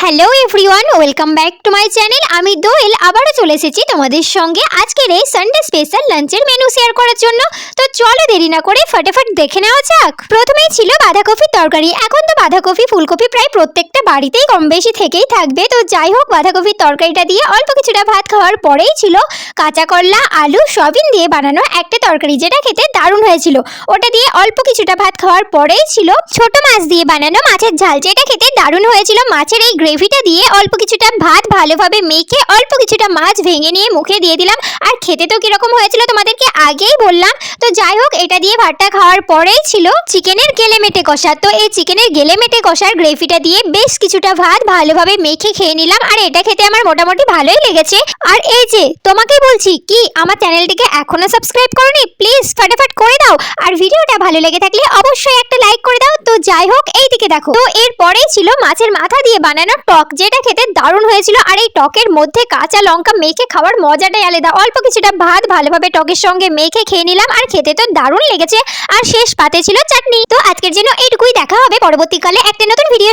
Hello everyone, welcome back to my channel. আমি দোয়েল আবারও চলে এসেছি তোমাদের সঙ্গে আজকের এই সানডে স্পেশাল লাঞ্চের মেনু শেয়ার করার জন্য। তো চলো দেরি না করে ফটাফট দেখে নেওয়া যাক। প্রথমেই ছিল বাঁধাকপির তরকারি। এখন তো বাঁধাকপি ফুলকপি প্রায় প্রত্যেকটা বাড়িতেই কম বেশি থেকেই থাকবে। তো যাই হোক, বাঁধাকপির তরকারিটা দিয়ে অল্প কিছুটা ভাত খাওয়ার পরেই ছিল কাঁচা কলা আলু সয়াবিন দিয়ে বানানো একটা তরকারি, যেটা খেতে দারুণ হয়েছিল। ওটা দিয়ে অল্প কিছুটা ভাত খাওয়ার পরেই ছিল ছোট মাছ দিয়ে বানানো মাছের ঝাল, যেটা খেতে দারুণ হয়েছিল। মাছের এই গ্রেভিটা দিয়ে অল্প কিছুটা ভাত ভালোভাবে মেখে অল্প কিছুটা মাছ ভেঙে নিয়ে মুখে দিয়ে দিলাম, আর খেতে তো কিরকম হয়েছিল তোমাদেরকে আগেই বললাম। তো যাই হোক, এটা দিয়ে ভাতটা খাওয়ার পরেই ছিল চিকেনের গেলেমেটে কষা। তো এই চিকেনের গেলেমেটে কষার গ্রেভিটা দিয়ে বেশ কিছুটা ভাত ভালোভাবে মেখে খেয়ে নিলাম, আর এটা খেতে আমার মোটামুটি ভালোই লেগেছে। আর এই যে তোমাকেই বলছি, কি আমার চ্যানেলটিকে এখনো সাবস্ক্রাইব করোনি, প্লিজ ফটাফট করে দাও। আর ভিডিওটা ভালো লেগে থাকলে অবশ্যই একটা লাইক করে দাও। তো যাই হোক, এই দিকে দেখো, তো এরপরেই ছিল মাছের মাথা দিয়ে বানানো টক, যেটা খেতে দারুণ হয়েছিল। আর এই টকের মধ্যে কাঁচা লঙ্কা মেখে খাওয়ার মজাটাই আলাদা। অল্প কিছুটা ভাত ভালোভাবে টকের সঙ্গে মেখে খেয়ে নিলাম, আর খেতে তো দারুণ লেগেছে। আর শেষ পাতে ছিল চাটনি। তো আজকের জন্য এইটুকুই, দেখা হবে পরবর্তীকালে একটা নতুন ভিডিও।